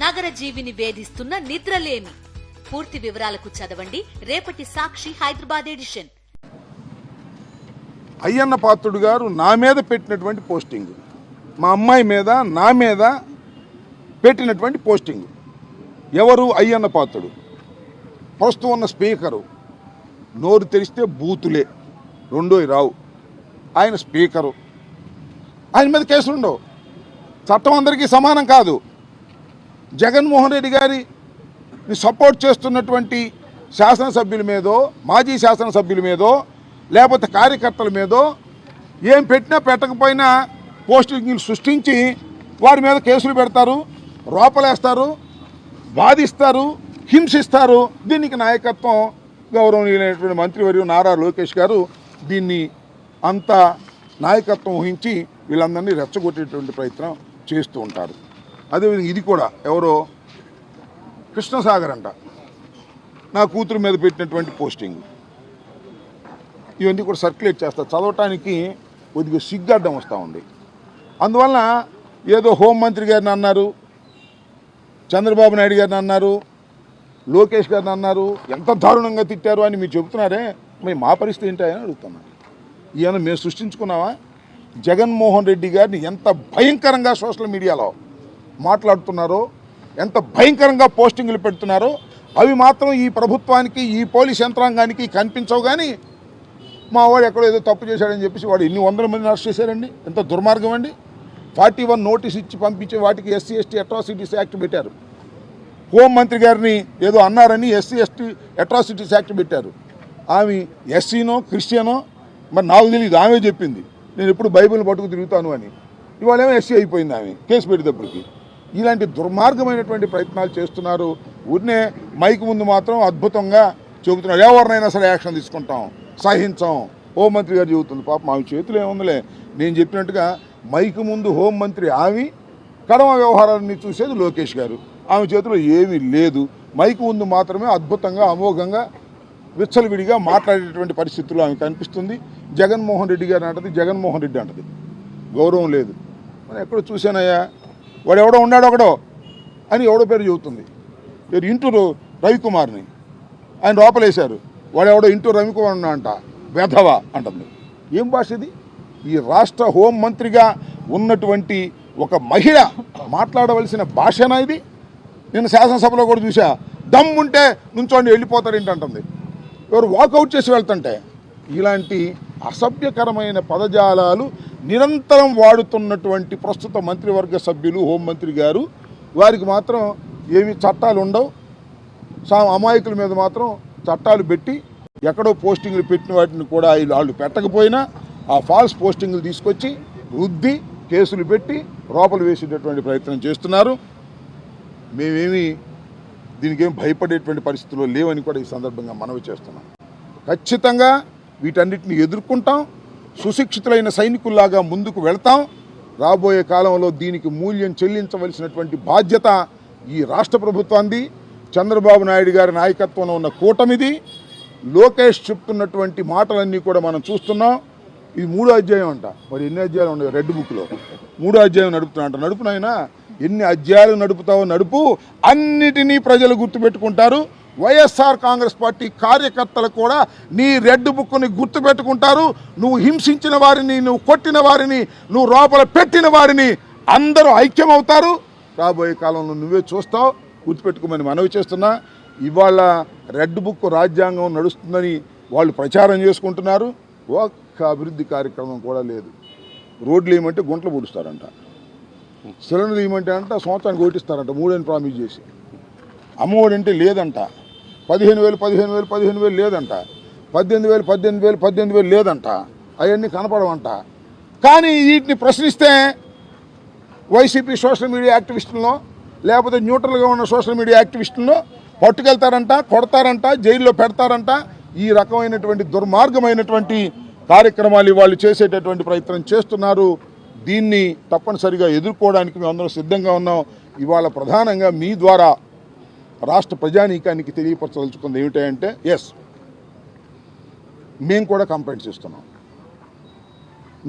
నగర జీవిని వేధిస్తున్న నిద్రలేమి. పూర్తి వివరాలకు చదవండి రేపటి సాక్షి హైదరాబాద్ ఎడిషన్. అయ్యన్న పాత్రుడు గారు నా మీద పెట్టినటువంటి పోస్టింగ్, మా అమ్మాయి మీద నా మీద పెట్టినటువంటి పోస్టింగ్. ఎవరు? అయ్యన్న పాత్రుడు. ప్రస్తుతం ఉన్న స్పీకరు. నోరు తెరిస్తే బూతులే, రెండోవి రావు. ఆయన స్పీకరు, ఆయన మీద కేసులు ఉండవు. చట్టం అందరికీ సమానం కాదు. జగన్మోహన్ రెడ్డి గారిని సపోర్ట్ చేస్తున్నటువంటి శాసనసభ్యుల మీదో, మాజీ శాసనసభ్యుల మీదో, లేకపోతే కార్యకర్తల మీదో ఏం పెట్టినా పెట్టకపోయినా పోస్టింగ్లు సృష్టించి వారి మీద కేసులు పెడతారు, రోపలేస్తారు, బాధిస్తారు, హింసిస్తారు. దీనికి నాయకత్వం గౌరవనీయులైనటువంటి మంత్రివర్యులు నారా లోకేష్ గారు దీన్ని అంత నాయకత్వం వహించి వీళ్ళందరినీ రెచ్చగొట్టేటువంటి ప్రయత్నం చేస్తూ ఉంటారు. అదేవిధంగా ఇది కూడా ఎవరో కృష్ణసాగర్ అంట, నా కూతురు మీద పెట్టినటువంటి పోస్టింగ్. ఇవన్నీ కూడా సర్క్యులేట్ చేస్తారు. చదవటానికి కొద్దిగా సిగ్గాడ్డం వస్తూ ఉంది. అందువలన ఏదో హోంమంత్రి గారిని అన్నారు, చంద్రబాబు నాయుడు గారిని అన్నారు, లోకేష్ గారిని అన్నారు, ఎంత దారుణంగా తిట్టారు అని మీరు చెబుతున్నారే, మరి మా పరిస్థితి ఏంటి అని అడుగుతున్నాను. ఈయన మేము సృష్టించుకున్నావా? జగన్మోహన్ రెడ్డి గారిని ఎంత భయంకరంగా సోషల్ మీడియాలో మాట్లాడుతున్నారో, ఎంత భయంకరంగా పోస్టింగ్లు పెడుతున్నారో అవి మాత్రం ఈ ప్రభుత్వానికి, ఈ పోలీస్ యంత్రాంగానికి కనిపించవు. కానీ మా వాడు ఎక్కడో ఏదో తప్పు చేశాడని చెప్పేసి వాడు ఎన్ని వందల మందిని అరెస్ట్ చేశారండి. ఎంత దుర్మార్గం అండి. 41 నోటీస్ ఇచ్చి పంపించే వాటికి ఎస్సీ ఎస్టీ అట్రాసిటీస్ యాక్ట్ పెట్టారు. హోంమంత్రి గారిని ఏదో అన్నారని ఎస్సీ ఎస్టీ అట్రాసిటీస్ యాక్ట్ పెట్టారు. ఆమె ఎస్సీనో క్రిస్టియనో మరి నాకు తెలియదు, ఆమె చెప్పింది నేను ఎప్పుడు బైబిల్ పట్టుకు తిరుగుతాను అని. ఇవాళేమో ఎస్సీ అయిపోయింది ఆమె కేసు పెట్టేటప్పటికి. ఇలాంటి దుర్మార్గమైనటువంటి ప్రయత్నాలు చేస్తున్నారు. ఊరినే మైక్ ముందు మాత్రం అద్భుతంగా చెబుతున్నారు, ఎవరినైనా సరే యాక్షన్ తీసుకుంటాం, సహించాం. హోంమంత్రి గారు చెబుతుంది. పాపం ఆమె చేతిలో ఏముందిలే. నేను చెప్పినట్టుగా మైక్ ముందు హోంమంత్రి ఆమె, కడమ వ్యవహారాన్ని చూసేది లోకేష్ గారు. ఆమె చేతిలో ఏమీ లేదు. మైక్ ముందు మాత్రమే అద్భుతంగా అమోఘంగా విచ్చలవిడిగా మాట్లాడేటువంటి పరిస్థితుల్లో ఆమె కనిపిస్తుంది. జగన్మోహన్ రెడ్డి గారు అంటది, జగన్మోహన్ రెడ్డి అంటది. గౌరవం లేదు. మనం ఎక్కడో చూశానయ్యా, వాడు ఎవడో ఉన్నాడు ఒకడో అని ఎవడో పేరు చెబుతుంది. పేరు ఇంటూరు రవికుమార్ని ఆయన లోపలేశారు. వాడు ఎవడో ఇంటూరు రవికుమార్ ఉన్నా అంట, వెధవ అంటుంది. ఏం భాష ఇది? ఈ రాష్ట్ర హోంమంత్రిగా ఉన్నటువంటి ఒక మహిళ మాట్లాడవలసిన భాషనా ఇది? నేను శాసనసభలో కూడా చూసా, దమ్ముంటే నుంచోండి వెళ్ళిపోతారేంటి అంటుంది. ఎవరు వాకౌట్ చేసి వెళ్తుంటే. ఇలాంటి అసభ్యకరమైన పదజాలాలు నిరంతరం వాడుతున్నటువంటి ప్రస్తుత మంత్రివర్గ సభ్యులు, హోంమంత్రి గారు, వారికి మాత్రం ఏమి చట్టాలు ఉండవు. అమాయకుల మీద మాత్రం చట్టాలు పెట్టి ఎక్కడో పోస్టింగ్లు పెట్టిన వాటిని కూడా వాళ్ళు పెట్టకపోయినా ఆ ఫాల్స్ పోస్టింగ్లు తీసుకొచ్చి రుద్ది కేసులు పెట్టి లోపల వేసేటటువంటి ప్రయత్నం చేస్తున్నారు. మేమేమి దీనికి ఏం భయపడేటువంటి పరిస్థితుల్లో లేవని కూడా ఈ సందర్భంగా మనవి చేస్తున్నాం. ఖచ్చితంగా వీటన్నిటిని ఎదుర్కొంటాం. సుశిక్షితులైన సైనికుల్లాగా ముందుకు వెళ్తాం. రాబోయే కాలంలో దీనికి మూల్యం చెల్లించవలసినటువంటి బాధ్యత ఈ రాష్ట్ర ప్రభుత్వాన్ని, చంద్రబాబు నాయుడు గారి నాయకత్వంలో ఉన్న కూటమిది. లోకేష్ చెప్తున్నటువంటి మాటలన్నీ కూడా మనం చూస్తున్నాం. ఇది 3వ అధ్యాయం అంట. మరి ఎన్ని అధ్యాయాలు ఉన్నాయి రెడ్ బుక్లో? 3వ అధ్యాయం నడుపుతున్నా అంట. నడుపునైనా ఎన్ని అధ్యాయాలు నడుపుతావో నడుపు, అన్నిటినీ ప్రజలు గుర్తుపెట్టుకుంటారు. వైఎస్ఆర్ కాంగ్రెస్ పార్టీ కార్యకర్తలు కూడా నీ రెడ్ బుక్ని గుర్తుపెట్టుకుంటారు. నువ్వు హింసించిన వారిని, నువ్వు కొట్టిన వారిని, నువ్వు లోపల పెట్టిన వారిని అందరూ ఐక్యమవుతారు. రాబోయే కాలంలో నువ్వే చూస్తావు. గుర్తుపెట్టుకోమని మనవి చేస్తున్నా. ఇవాళ రెడ్ బుక్ రాజ్యాంగం నడుస్తుందని వాళ్ళు ప్రచారం చేసుకుంటున్నారు. ఒక్క అభివృద్ధి కార్యక్రమం కూడా లేదు. రోడ్లు ఏమంటే గుంటలు పూడుస్తారంట, సిలిండర్లు ఏమంటే అంట సంవత్సరానికి ఓటిస్తారంట, 3 అని ప్రామిస్ చేసి. అమ్మఒడి అంటే లేదంట, 15,000 లేదంట, 18,000 లేదంట, అవన్నీ కనపడవంట. కానీ వీటిని ప్రశ్నిస్తే వైసీపీ సోషల్ మీడియా యాక్టివిస్టులను, లేకపోతే న్యూట్రల్గా ఉన్న సోషల్ మీడియా యాక్టివిస్టులను పట్టుకెళ్తారంట, కొడతారంట, జైల్లో పెడతారంట. ఈ రకమైనటువంటి దుర్మార్గమైనటువంటి కార్యక్రమాలు వాళ్ళు చేసేటటువంటి ప్రయత్నం చేస్తున్నారు. దీన్ని తప్పనిసరిగా ఎదుర్కోవడానికి మేము అందరం సిద్ధంగా ఉన్నాం. ఇవాళ ప్రధానంగా మీ ద్వారా రాష్ట్ర ప్రజానీకానికి తెలియపరచదలుచుకుంది ఏమిటంటే, మేము కూడా కంప్లైంట్స్ ఇస్తున్నాం.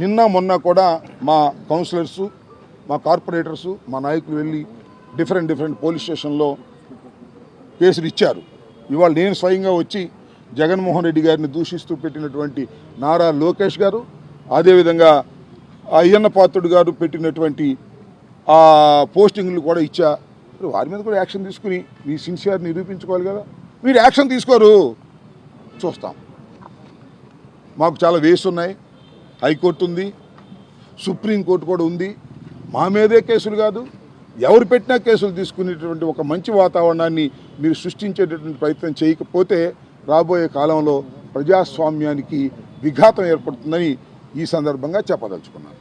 నిన్న మొన్న కూడా మా కౌన్సిలర్సు, మా కార్పొరేటర్సు, మా నాయకులు వెళ్ళి డిఫరెంట్ పోలీస్ స్టేషన్లో కేసులు ఇచ్చారు. ఇవాళ నేను స్వయంగా వచ్చి జగన్మోహన్ రెడ్డి గారిని దూషిస్తూ పెట్టినటువంటి నారా లోకేష్ గారు, అదేవిధంగా అయ్యన్న పాత్రుడు గారు పెట్టినటువంటి ఆ పోస్టింగ్లు కూడా ఇచ్చా. వారి మీద కూడా యాక్షన్ తీసుకుని మీ సిన్సియర్ నిరూపించుకోవాలి కదా. మీరు యాక్షన్ తీసుకోరు, చూస్తాం. మాకు చాలా వేస్ ఉన్నాయి, హైకోర్టు ఉంది, సుప్రీంకోర్టు కూడా ఉంది. మా మీదే కేసులు కాదు, ఎవరు పెట్టినా కేసులు తీసుకునేటువంటి ఒక మంచి వాతావరణాన్ని మీరు సృష్టించేటటువంటి ప్రయత్నం చేయకపోతే రాబోయే కాలంలో ప్రజాస్వామ్యానికి విఘాతం ఏర్పడుతుందని ఈ సందర్భంగా చెప్పదలుచుకున్నాను.